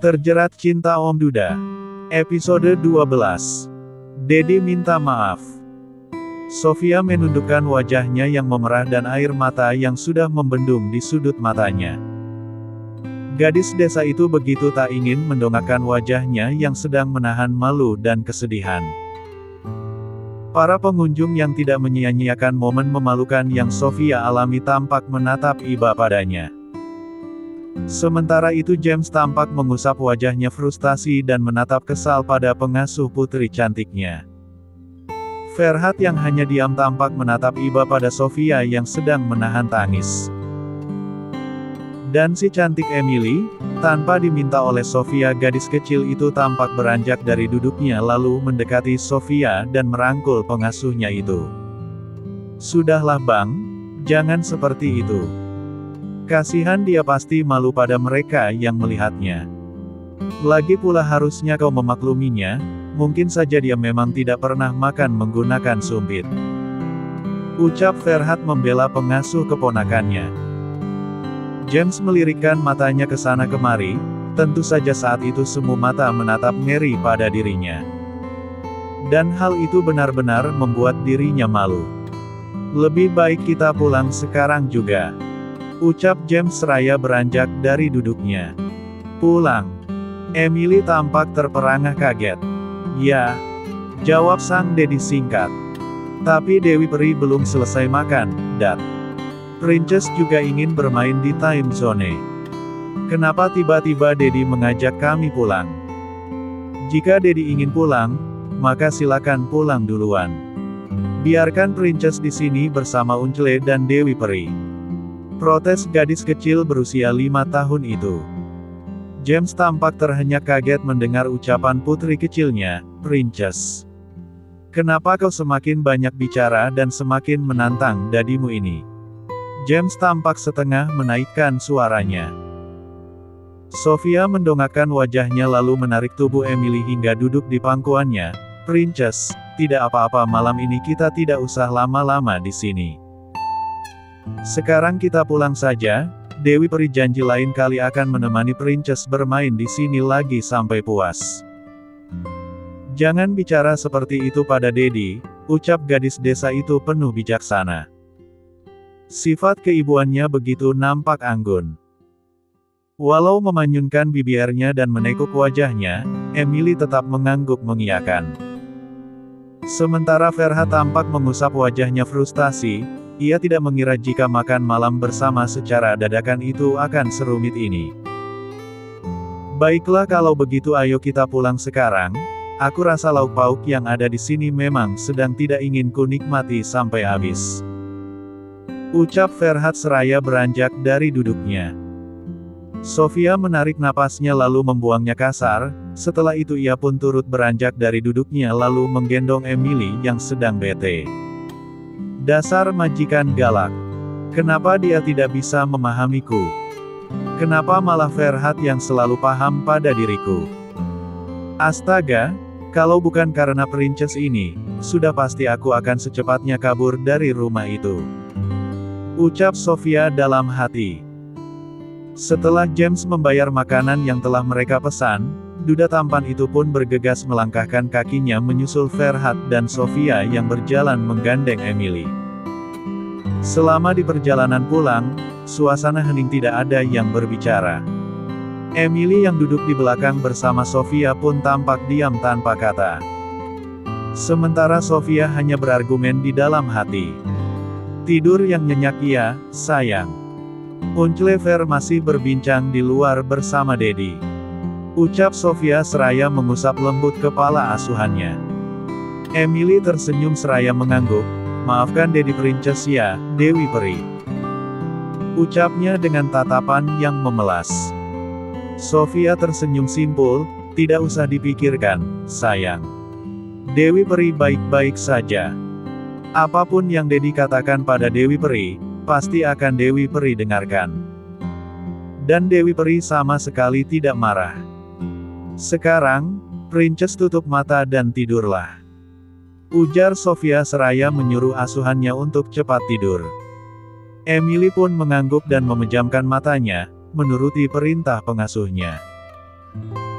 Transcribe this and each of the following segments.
Terjerat Cinta Om Duda. Episode 12. Dedi minta maaf. Sofia menundukkan wajahnya yang memerah dan air mata yang sudah membendung di sudut matanya. Gadis desa itu begitu tak ingin mendongakkan wajahnya yang sedang menahan malu dan kesedihan. Para pengunjung yang tidak menyia-nyiakan momen memalukan yang Sofia alami tampak menatap iba padanya. Sementara itu James tampak mengusap wajahnya frustasi dan menatap kesal pada pengasuh putri cantiknya. Ferhat yang hanya diam tampak menatap iba pada Sofia yang sedang menahan tangis. Dan si cantik Emily, tanpa diminta oleh Sofia, gadis kecil itu tampak beranjak dari duduknya lalu mendekati Sofia dan merangkul pengasuhnya itu. "Sudahlah Bang, jangan seperti itu. Kasihan dia, pasti malu pada mereka yang melihatnya. Lagi pula harusnya kau memakluminya, mungkin saja dia memang tidak pernah makan menggunakan sumpit," ucap Ferhat membela pengasuh keponakannya. James melirikkan matanya ke sana kemari, tentu saja saat itu semua mata menatap ngeri pada dirinya. Dan hal itu benar-benar membuat dirinya malu. "Lebih baik kita pulang sekarang juga," ucap James seraya beranjak dari duduknya. "Pulang?" Emily tampak terperangah kaget. "Ya," jawab sang Dedi singkat. "Tapi Dewi Peri belum selesai makan, Dad. Princess juga ingin bermain di time zone. Kenapa tiba-tiba Dedi mengajak kami pulang? Jika Dedi ingin pulang, maka silakan pulang duluan. Biarkan Princess di sini bersama Uncle dan Dewi Peri," protes gadis kecil berusia 5 tahun itu. James tampak terhenyak kaget mendengar ucapan putri kecilnya, "Princess. Kenapa kau semakin banyak bicara dan semakin menantang dadimu ini?" James tampak setengah menaikkan suaranya. Sofia mendongakkan wajahnya lalu menarik tubuh Emily hingga duduk di pangkuannya. "Princess, tidak apa-apa, malam ini kita tidak usah lama-lama di sini. Sekarang kita pulang saja. Dewi Peri janji lain kali akan menemani Princess bermain di sini lagi sampai puas." "Jangan bicara seperti itu pada Dedi," ucap gadis desa itu penuh bijaksana. Sifat keibuannya begitu nampak anggun. Walau memanyunkan bibirnya dan menekuk wajahnya, Emily tetap mengangguk mengiyakan. Sementara Ferhat tampak mengusap wajahnya frustasi, ia tidak mengira jika makan malam bersama secara dadakan itu akan serumit ini. "Baiklah kalau begitu ayo kita pulang sekarang, aku rasa lauk pauk yang ada di sini memang sedang tidak ingin ku nikmati sampai habis," ucap Ferhat seraya beranjak dari duduknya. Sofia menarik napasnya lalu membuangnya kasar, setelah itu ia pun turut beranjak dari duduknya lalu menggendong Emily yang sedang bete. "Dasar majikan galak. Kenapa dia tidak bisa memahamiku? Kenapa malah Ferhat yang selalu paham pada diriku? Astaga, kalau bukan karena Princess ini, sudah pasti aku akan secepatnya kabur dari rumah itu," ucap Sofia dalam hati. Setelah James membayar makanan yang telah mereka pesan, duda tampan itu pun bergegas melangkahkan kakinya menyusul Ferhat dan Sofia yang berjalan menggandeng Emily. Selama di perjalanan pulang, suasana hening, tidak ada yang berbicara. Emily yang duduk di belakang bersama Sofia pun tampak diam tanpa kata. Sementara Sofia hanya berargumen di dalam hati. "Tidur yang nyenyak ya, sayang. Uncle Fer masih berbincang di luar bersama Dedi," ucap Sofia seraya mengusap lembut kepala asuhannya. Emily tersenyum seraya mengangguk. "Maafkan Dedi Princess ya, Dewi Peri," ucapnya dengan tatapan yang memelas. Sofia tersenyum simpul, "Tidak usah dipikirkan, sayang. Dewi Peri baik-baik saja. Apapun yang Dedi katakan pada Dewi Peri, pasti akan Dewi Peri dengarkan. Dan Dewi Peri sama sekali tidak marah. Sekarang, Princess tutup mata dan tidurlah," ujar Sofia seraya menyuruh asuhannya untuk cepat tidur. Emily pun mengangguk dan memejamkan matanya, menuruti perintah pengasuhnya.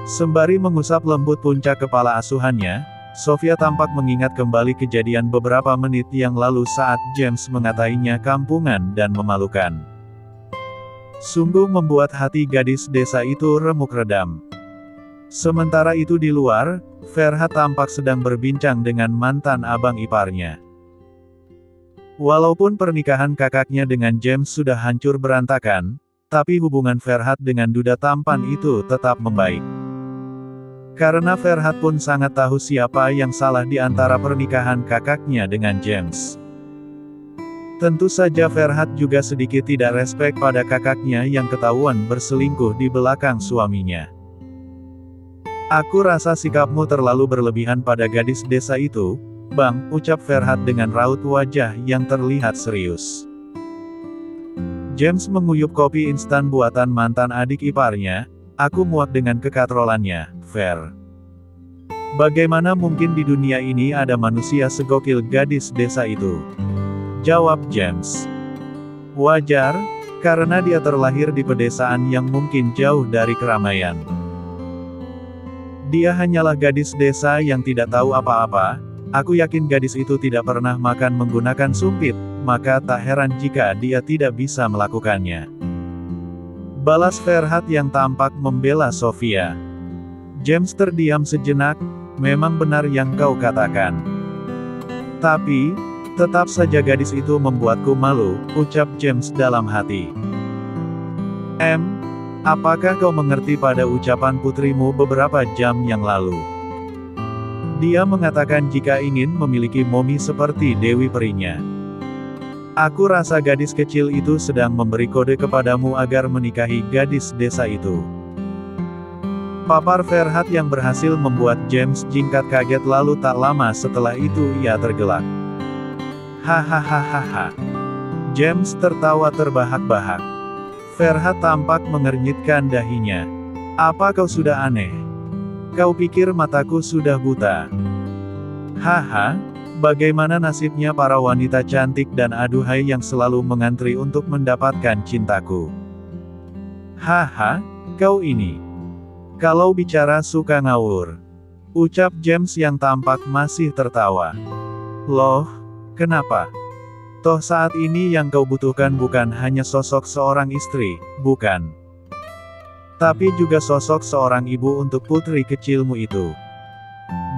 Sembari mengusap lembut puncak kepala asuhannya, Sofia tampak mengingat kembali kejadian beberapa menit yang lalu saat James mengatainya kampungan dan memalukan. Sungguh membuat hati gadis desa itu remuk redam. Sementara itu di luar, Ferhat tampak sedang berbincang dengan mantan abang iparnya. Walaupun pernikahan kakaknya dengan James sudah hancur berantakan, tapi hubungan Ferhat dengan duda tampan itu tetap membaik. Karena Ferhat pun sangat tahu siapa yang salah di antara pernikahan kakaknya dengan James. Tentu saja Ferhat juga sedikit tidak respek pada kakaknya yang ketahuan berselingkuh di belakang suaminya. "Aku rasa sikapmu terlalu berlebihan pada gadis desa itu, Bang," ucap Ferhat dengan raut wajah yang terlihat serius. James menguyup kopi instan buatan mantan adik iparnya. "Aku muak dengan kekatrolannya, Fer. Bagaimana mungkin di dunia ini ada manusia segokil gadis desa itu?" jawab James. "Wajar, karena dia terlahir di pedesaan yang mungkin jauh dari keramaian. Dia hanyalah gadis desa yang tidak tahu apa-apa. Aku yakin gadis itu tidak pernah makan menggunakan sumpit, maka tak heran jika dia tidak bisa melakukannya," balas Ferhat yang tampak membela Sofia. James terdiam sejenak. "Memang benar yang kau katakan. Tapi, tetap saja gadis itu membuatku malu," ucap James dalam hati. Apakah kau mengerti pada ucapan putrimu beberapa jam yang lalu? Dia mengatakan jika ingin memiliki Momi seperti Dewi Perinya. Aku rasa gadis kecil itu sedang memberi kode kepadamu agar menikahi gadis desa itu," papar Ferhat yang berhasil membuat James jingkat kaget lalu tak lama setelah itu ia tergelak. "Hahaha." James tertawa terbahak-bahak. Ferhat tampak mengernyitkan dahinya. "Apa kau sudah aneh? Kau pikir mataku sudah buta? Haha, bagaimana nasibnya para wanita cantik dan aduhai yang selalu mengantri untuk mendapatkan cintaku? Haha, kau ini. Kalau bicara suka ngawur," ucap James yang tampak masih tertawa. "Loh, kenapa? Toh saat ini yang kau butuhkan bukan hanya sosok seorang istri, bukan? Tapi juga sosok seorang ibu untuk putri kecilmu itu.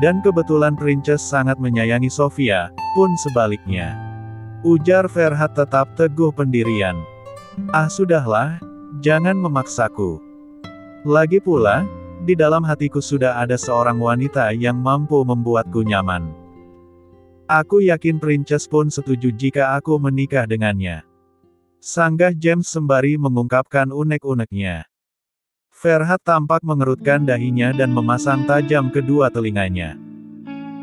Dan kebetulan Princess sangat menyayangi Sofia, pun sebaliknya," ujar Ferhat tetap teguh pendirian. "Ah sudahlah, jangan memaksaku. Lagi pula, di dalam hatiku sudah ada seorang wanita yang mampu membuatku nyaman. Aku yakin Princess pun setuju jika aku menikah dengannya," sanggah James sembari mengungkapkan unek-uneknya. Ferhat tampak mengerutkan dahinya dan memasang tajam kedua telinganya.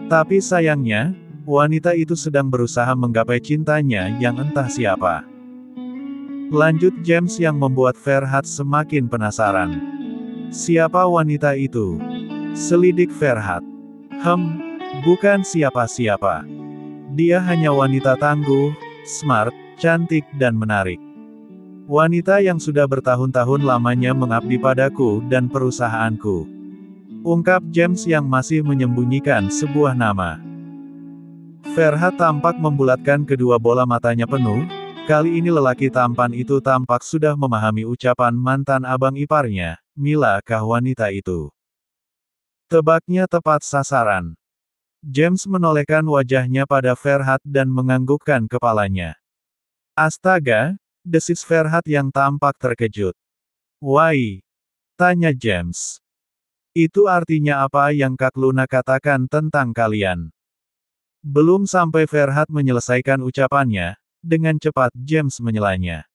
Tapi sayangnya, wanita itu sedang berusaha menggapai cintanya yang entah siapa. Lanjut James yang membuat Ferhat semakin penasaran. "Siapa wanita itu?" selidik Ferhat. Bukan siapa-siapa. Dia hanya wanita tangguh, smart, cantik dan menarik. Wanita yang sudah bertahun-tahun lamanya mengabdi padaku dan perusahaanku," ungkap James yang masih menyembunyikan sebuah nama. Ferhat tampak membulatkan kedua bola matanya penuh. Kali ini lelaki tampan itu tampak sudah memahami ucapan mantan abang iparnya, "Mila kah wanita itu?" Tebaknya tepat sasaran. James menolehkan wajahnya pada Ferhat dan menganggukkan kepalanya. "Astaga," desis Ferhat yang tampak terkejut. "Why?" tanya James. "Itu artinya apa yang Kak Luna katakan tentang kalian?" Belum sampai Ferhat menyelesaikan ucapannya, dengan cepat James menyelanya.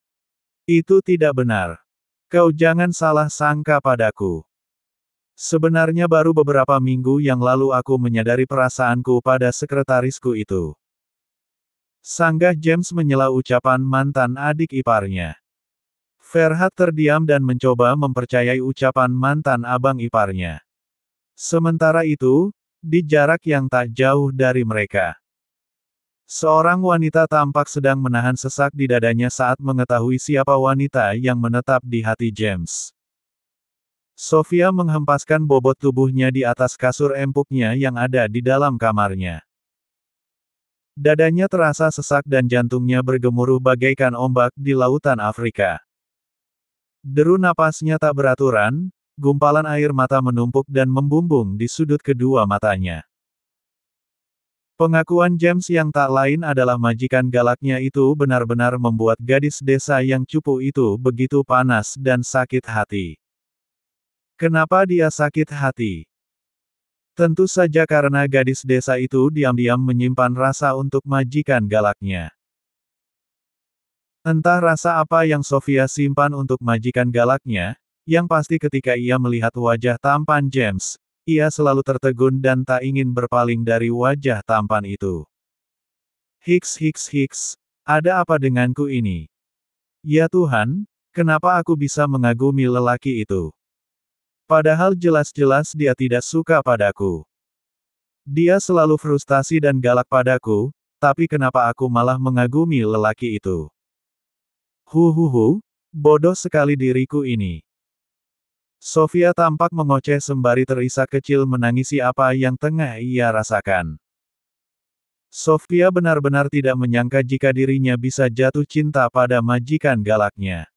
"Itu tidak benar. Kau jangan salah sangka padaku. Sebenarnya baru beberapa minggu yang lalu aku menyadari perasaanku pada sekretarisku itu," sanggah James menyela ucapan mantan adik iparnya. Ferhat terdiam dan mencoba mempercayai ucapan mantan abang iparnya. Sementara itu, di jarak yang tak jauh dari mereka, seorang wanita tampak sedang menahan sesak di dadanya saat mengetahui siapa wanita yang menetap di hati James. Sofia menghempaskan bobot tubuhnya di atas kasur empuknya yang ada di dalam kamarnya. Dadanya terasa sesak dan jantungnya bergemuruh bagaikan ombak di lautan Afrika. Deru napasnya tak beraturan, gumpalan air mata menumpuk dan membumbung di sudut kedua matanya. Pengakuan James yang tak lain adalah majikan galaknya itu benar-benar membuat gadis desa yang cupu itu begitu panas dan sakit hati. Kenapa dia sakit hati? Tentu saja karena gadis desa itu diam-diam menyimpan rasa untuk majikan galaknya. Entah rasa apa yang Sofia simpan untuk majikan galaknya, yang pasti ketika ia melihat wajah tampan James, ia selalu tertegun dan tak ingin berpaling dari wajah tampan itu. Hiks, ada apa denganku ini? Ya Tuhan, kenapa aku bisa mengagumi lelaki itu? Padahal jelas-jelas dia tidak suka padaku. Dia selalu frustasi dan galak padaku, tapi kenapa aku malah mengagumi lelaki itu? Bodoh sekali diriku ini. Sofia tampak mengoceh sembari terisak kecil menangisi apa yang tengah ia rasakan. Sofia benar-benar tidak menyangka jika dirinya bisa jatuh cinta pada majikan galaknya.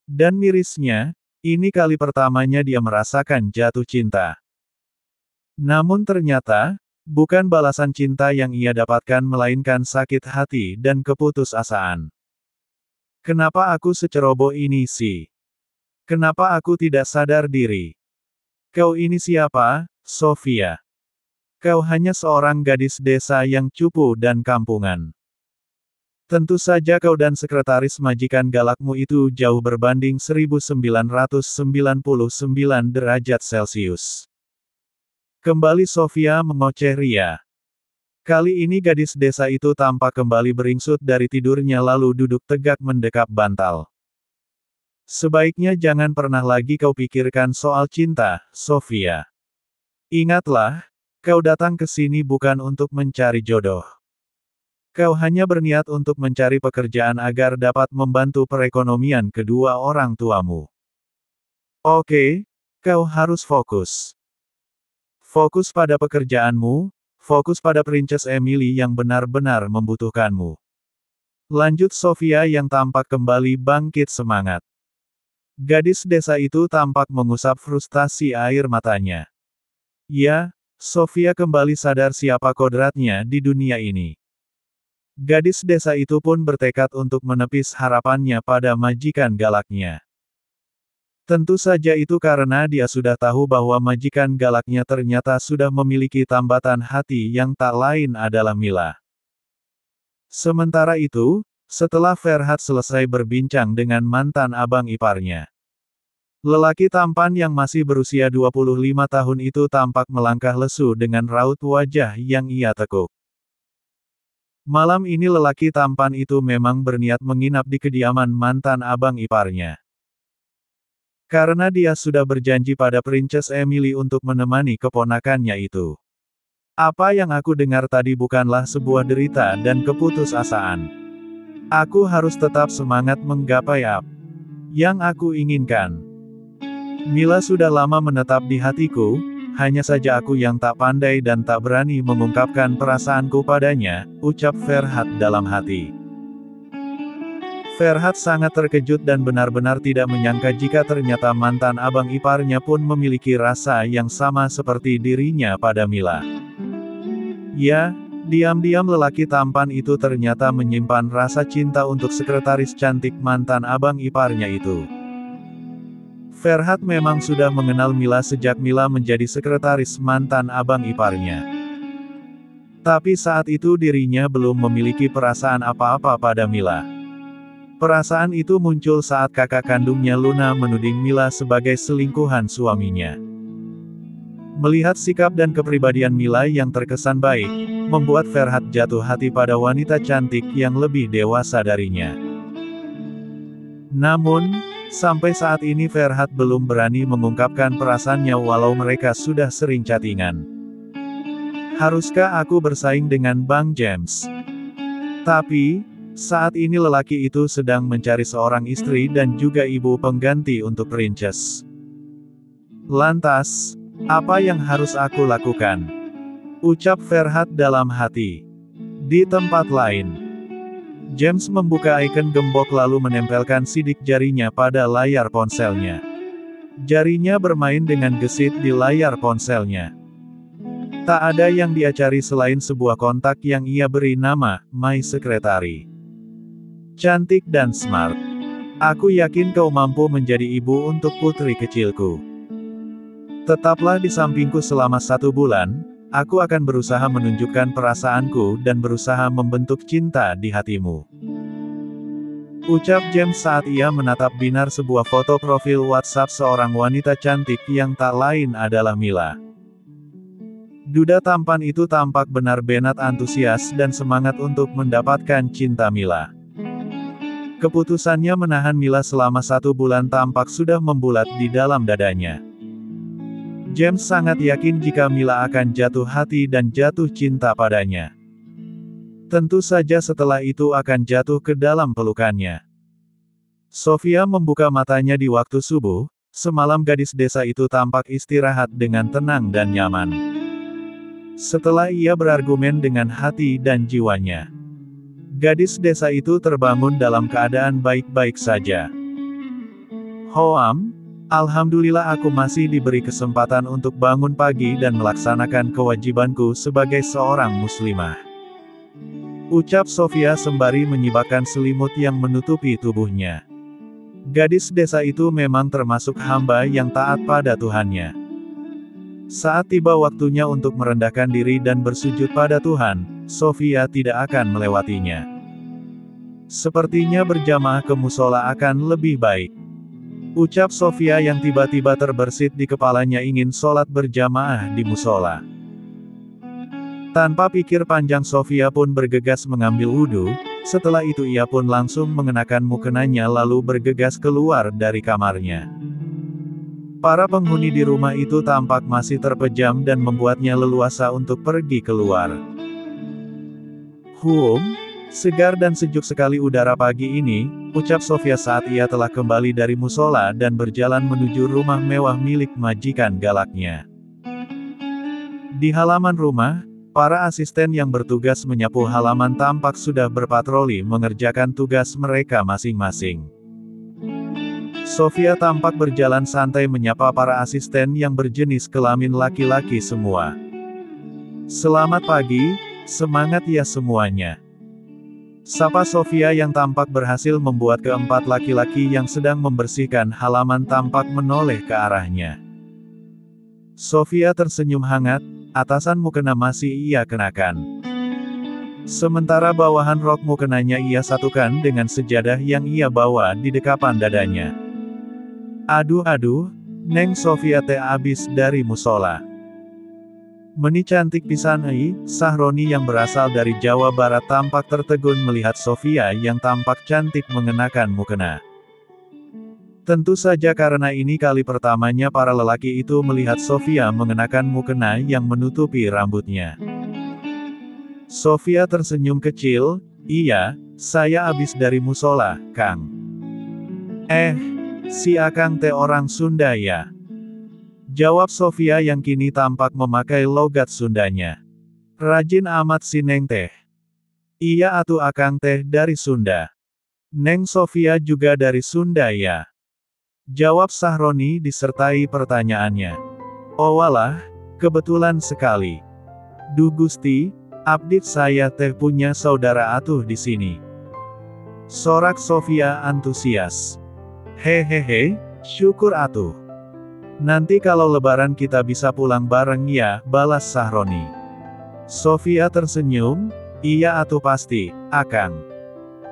Dan mirisnya, ini kali pertamanya dia merasakan jatuh cinta. Namun ternyata, bukan balasan cinta yang ia dapatkan melainkan sakit hati dan keputusasaan. Kenapa aku seceroboh ini sih? Kenapa aku tidak sadar diri? Kau ini siapa, Sofia? Kau hanya seorang gadis desa yang cupu dan kampungan. Tentu saja kau dan sekretaris majikan galakmu itu jauh berbanding 1999 derajat Celcius. Kembali Sofia mengoceh ria. Kali ini gadis desa itu tampak kembali beringsut dari tidurnya lalu duduk tegak mendekap bantal. Sebaiknya jangan pernah lagi kau pikirkan soal cinta, Sofia. Ingatlah, kau datang ke sini bukan untuk mencari jodoh. Kau hanya berniat untuk mencari pekerjaan agar dapat membantu perekonomian kedua orang tuamu. Oke, kau harus fokus. Fokus pada pekerjaanmu, fokus pada Princess Emily yang benar-benar membutuhkanmu. Lanjut Sofia yang tampak kembali bangkit semangat. Gadis desa itu tampak mengusap frustasi air matanya. Ya, Sofia kembali sadar siapa kodratnya di dunia ini. Gadis desa itu pun bertekad untuk menepis harapannya pada majikan galaknya. Tentu saja itu karena dia sudah tahu bahwa majikan galaknya ternyata sudah memiliki tambatan hati yang tak lain adalah Mila. Sementara itu, setelah Ferhat selesai berbincang dengan mantan abang iparnya, lelaki tampan yang masih berusia 25 tahun itu tampak melangkah lesu dengan raut wajah yang ia tekuk. Malam ini lelaki tampan itu memang berniat menginap di kediaman mantan abang iparnya. Karena dia sudah berjanji pada Princess Emily untuk menemani keponakannya itu. Apa yang aku dengar tadi bukanlah sebuah derita dan keputusasaan. Aku harus tetap semangat menggapai apa yang aku inginkan. Mila sudah lama menetap di hatiku, hanya saja aku yang tak pandai dan tak berani mengungkapkan perasaanku padanya, ucap Ferhat dalam hati. Ferhat sangat terkejut dan benar-benar tidak menyangka jika ternyata mantan abang iparnya pun memiliki rasa yang sama seperti dirinya pada Mila. Ya, diam-diam lelaki tampan itu ternyata menyimpan rasa cinta untuk sekretaris cantik mantan abang iparnya itu. Ferhat memang sudah mengenal Mila sejak Mila menjadi sekretaris mantan abang iparnya. Tapi saat itu dirinya belum memiliki perasaan apa-apa pada Mila. Perasaan itu muncul saat kakak kandungnya Luna menuding Mila sebagai selingkuhan suaminya. Melihat sikap dan kepribadian Mila yang terkesan baik, membuat Ferhat jatuh hati pada wanita cantik yang lebih dewasa darinya. Namun, sampai saat ini Ferhat belum berani mengungkapkan perasaannya walau mereka sudah sering chattingan. Haruskah aku bersaing dengan Bang James? Tapi, saat ini lelaki itu sedang mencari seorang istri dan juga ibu pengganti untuk Princess. Lantas, apa yang harus aku lakukan? Ucap Ferhat dalam hati. Di tempat lain, James membuka icon gembok lalu menempelkan sidik jarinya pada layar ponselnya. Jarinya bermain dengan gesit di layar ponselnya. Tak ada yang dia cari selain sebuah kontak yang ia beri nama, My Secretary. Cantik dan smart. Aku yakin kau mampu menjadi ibu untuk putri kecilku. Tetaplah di sampingku selama 1 bulan, aku akan berusaha menunjukkan perasaanku dan berusaha membentuk cinta di hatimu. Ucap James saat ia menatap binar sebuah foto profil WhatsApp seorang wanita cantik yang tak lain adalah Mila. Duda tampan itu tampak benar-benar antusias dan semangat untuk mendapatkan cinta Mila. Keputusannya menahan Mila selama 1 bulan tampak sudah membulat di dalam dadanya. James sangat yakin jika Mila akan jatuh hati dan jatuh cinta padanya. Tentu saja setelah itu akan jatuh ke dalam pelukannya. Sofia membuka matanya di waktu subuh, semalam gadis desa itu tampak istirahat dengan tenang dan nyaman. Setelah ia berargumen dengan hati dan jiwanya, gadis desa itu terbangun dalam keadaan baik-baik saja. Hoam, alhamdulillah aku masih diberi kesempatan untuk bangun pagi dan melaksanakan kewajibanku sebagai seorang muslimah. Ucap Sofia sembari menyibakkan selimut yang menutupi tubuhnya. Gadis desa itu memang termasuk hamba yang taat pada Tuhannya. Saat tiba waktunya untuk merendahkan diri dan bersujud pada Tuhan, Sofia tidak akan melewatinya. Sepertinya berjamaah ke musola akan lebih baik. Ucap Sofia yang tiba-tiba terbersit di kepalanya ingin sholat berjamaah di musola. Tanpa pikir panjang Sofia pun bergegas mengambil wudhu, setelah itu ia pun langsung mengenakan mukenanya lalu bergegas keluar dari kamarnya. Para penghuni di rumah itu tampak masih terpejam dan membuatnya leluasa untuk pergi keluar. Segar dan sejuk sekali udara pagi ini, ucap Sofia saat ia telah kembali dari musola dan berjalan menuju rumah mewah milik majikan galaknya. Di halaman rumah, para asisten yang bertugas menyapu halaman tampak sudah berpatroli mengerjakan tugas mereka masing-masing. Sofia tampak berjalan santai menyapa para asisten yang berjenis kelamin laki-laki semua. Selamat pagi, semangat ya semuanya. Sapa Sofia yang tampak berhasil membuat keempat laki-laki yang sedang membersihkan halaman tampak menoleh ke arahnya. Sofia tersenyum hangat, atasan mukena masih ia kenakan. Sementara bawahan rok mukenanya ia satukan dengan sejadah yang ia bawa di dekapan dadanya. Aduh, Neng Sofia teh abis dari musola. Meni cantik pisan Sahroni yang berasal dari Jawa Barat tampak tertegun melihat Sofia yang tampak cantik mengenakan mukena. Tentu saja karena ini kali pertamanya para lelaki itu melihat Sofia mengenakan mukena yang menutupi rambutnya. Sofia tersenyum kecil, iya, saya abis dari musola, Kang. Si Akang teh orang Sunda ya? Jawab Sofia yang kini tampak memakai logat Sundanya. Rajin amat si Neng teh. Iya atuh Akang teh dari Sunda. Neng Sofia juga dari Sunda ya? Jawab Sahroni disertai pertanyaannya. Oh walah, kebetulan sekali. Duh Gusti, abdi saya teh punya saudara atuh di sini. Sorak Sofia antusias. Hehehe, syukur atuh. Nanti kalau lebaran kita bisa pulang bareng ya, balas Sahroni. Sofia tersenyum, iya atuh pasti, Akang.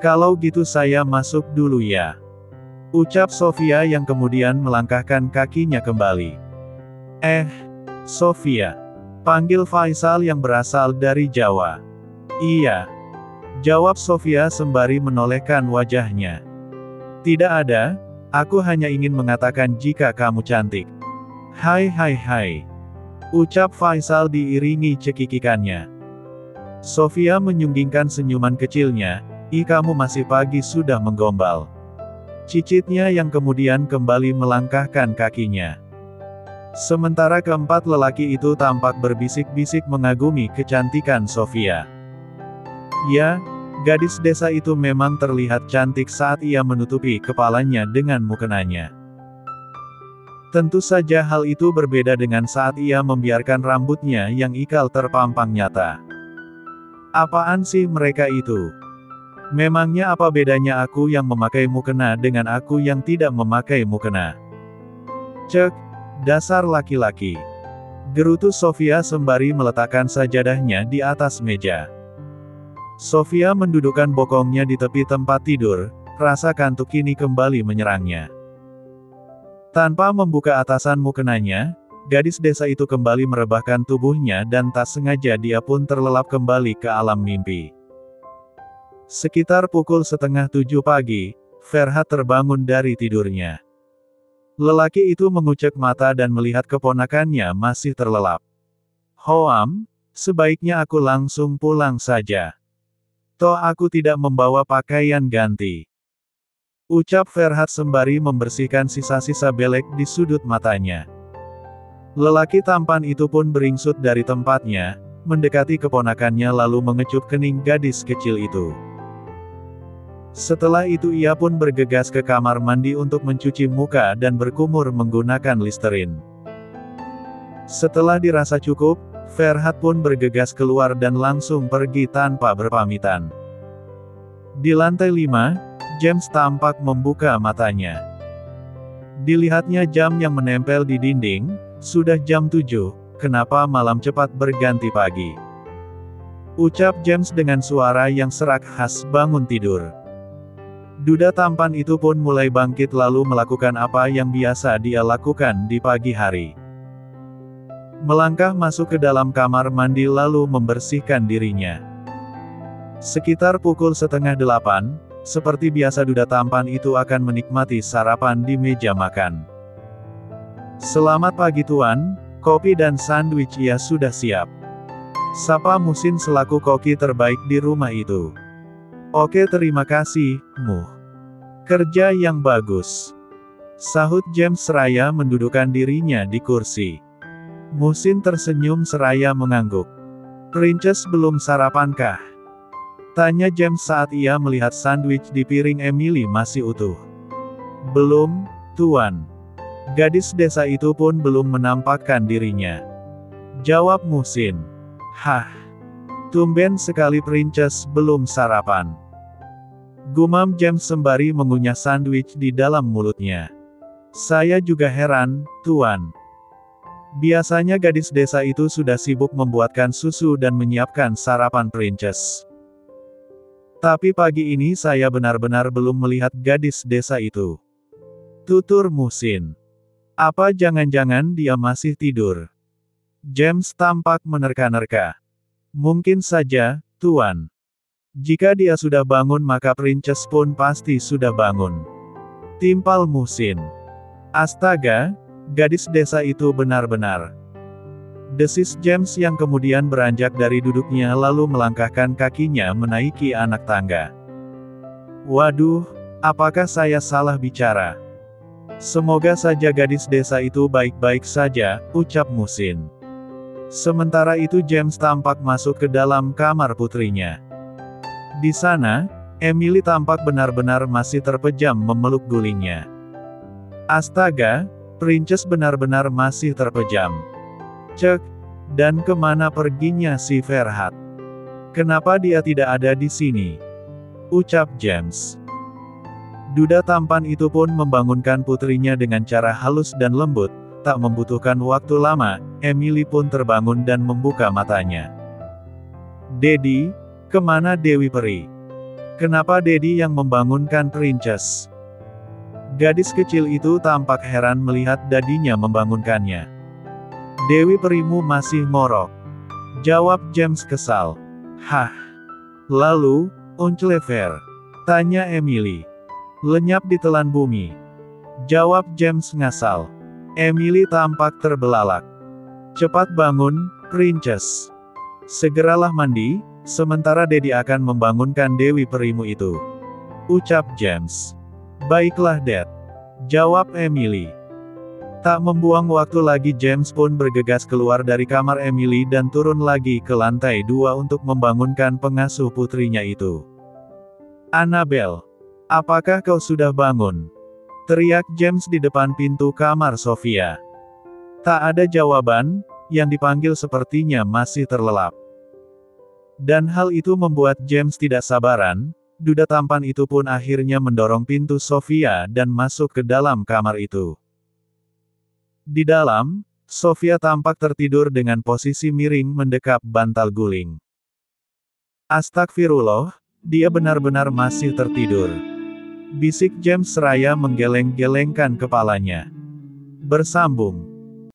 Kalau gitu saya masuk dulu ya. Ucap Sofia yang kemudian melangkahkan kakinya kembali. Sofia. Panggil Faisal yang berasal dari Jawa. Iya. Jawab Sofia sembari menolehkan wajahnya. Tidak ada. Aku hanya ingin mengatakan jika kamu cantik. Hai. Ucap Faisal diiringi cekikikannya. Sofia menyunggingkan senyuman kecilnya, kamu masih pagi sudah menggombal. Cicitnya yang kemudian kembali melangkahkan kakinya. Sementara keempat lelaki itu tampak berbisik-bisik mengagumi kecantikan Sofia. Ya, gadis desa itu memang terlihat cantik saat ia menutupi kepalanya dengan mukenanya. Tentu saja hal itu berbeda dengan saat ia membiarkan rambutnya yang ikal terpampang nyata. Apaan sih mereka itu? Memangnya apa bedanya aku yang memakai mukena dengan aku yang tidak memakai mukena? Cek, dasar laki-laki. Gerutu Sofia sembari meletakkan sajadahnya di atas meja. Sofia mendudukkan bokongnya di tepi tempat tidur, rasa kantuk kini kembali menyerangnya. Tanpa membuka atasan mukenanya, gadis desa itu kembali merebahkan tubuhnya dan tak sengaja dia pun terlelap kembali ke alam mimpi. Sekitar pukul 6:30 pagi, Ferhat terbangun dari tidurnya. Lelaki itu mengucek mata dan melihat keponakannya masih terlelap. "Hoam, sebaiknya aku langsung pulang saja. Toh aku tidak membawa pakaian ganti," ucap Ferhat sembari membersihkan sisa-sisa belek di sudut matanya. Lelaki tampan itu pun beringsut dari tempatnya, mendekati keponakannya lalu mengecup kening gadis kecil itu. Setelah itu ia pun bergegas ke kamar mandi untuk mencuci muka dan berkumur menggunakan Listerin. Setelah dirasa cukup, Ferhat pun bergegas keluar dan langsung pergi tanpa berpamitan. Di lantai 5, James tampak membuka matanya. Dilihatnya jam yang menempel di dinding, sudah jam 7, kenapa malam cepat berganti pagi? Ucap James dengan suara yang serak khas bangun tidur. Duda tampan itu pun mulai bangkit lalu melakukan apa yang biasa dia lakukan di pagi hari. Melangkah masuk ke dalam kamar mandi lalu membersihkan dirinya. Sekitar pukul 7:30, seperti biasa duda tampan itu akan menikmati sarapan di meja makan. "Selamat pagi Tuan, kopi dan sandwich ya sudah siap," sapa Muhsin selaku koki terbaik di rumah itu. "Oke terima kasih, Muh. Kerja yang bagus," sahut James seraya mendudukkan dirinya di kursi. Muhsin tersenyum seraya mengangguk. "Princess belum sarapankah?" tanya James saat ia melihat sandwich di piring Emily masih utuh. "Belum, Tuan." Gadis desa itu pun belum menampakkan dirinya, jawab Muhsin. "Hah, tumben sekali Princess belum sarapan," gumam James sembari mengunyah sandwich di dalam mulutnya. "Saya juga heran, Tuan. Biasanya gadis desa itu sudah sibuk membuatkan susu dan menyiapkan sarapan Princess. Tapi pagi ini saya benar-benar belum melihat gadis desa itu," tutur Muhsin. "Apa jangan-jangan dia masih tidur?" James tampak menerka-nerka. "Mungkin saja, Tuan. Jika dia sudah bangun maka Princess pun pasti sudah bangun," timpal Muhsin. "Astaga, gadis desa itu benar-benar," desis James yang kemudian beranjak dari duduknya lalu melangkahkan kakinya menaiki anak tangga. "Waduh, apakah saya salah bicara? Semoga saja gadis desa itu baik-baik saja," ucap Muhsin. Sementara itu James tampak masuk ke dalam kamar putrinya. Di sana, Emily tampak benar-benar masih terpejam memeluk gulingnya. "Astaga, Princess benar-benar masih terpejam. Cek, dan kemana perginya si Ferhat? Kenapa dia tidak ada di sini?" ucap James. Duda tampan itu pun membangunkan putrinya dengan cara halus dan lembut, tak membutuhkan waktu lama, Emily pun terbangun dan membuka matanya. "Dedi, kemana Dewi Peri? Kenapa Dedi yang membangunkan Princess?" Gadis kecil itu tampak heran melihat dadinya membangunkannya. "Dewi Perimu masih ngorok," jawab James kesal. "Hah? Lalu, Unclever?" tanya Emily. "Lenyap di telan bumi," jawab James ngasal. Emily tampak terbelalak. "Cepat bangun, Princess. Segeralah mandi, sementara Dedi akan membangunkan Dewi Perimu itu," ucap James. "Baiklah Dad," jawab Emily. Tak membuang waktu lagi, James pun bergegas keluar dari kamar Emily dan turun lagi ke lantai 2 untuk membangunkan pengasuh putrinya itu. "Annabelle, apakah kau sudah bangun?" teriak James di depan pintu kamar Sofia. Tak ada jawaban, yang dipanggil sepertinya masih terlelap. Dan hal itu membuat James tidak sabaran, duda tampan itu pun akhirnya mendorong pintu Sofia dan masuk ke dalam kamar itu. Di dalam, Sofia tampak tertidur dengan posisi miring mendekap bantal guling. "Astagfirullah, dia benar-benar masih tertidur," bisik James seraya menggeleng-gelengkan kepalanya. Bersambung.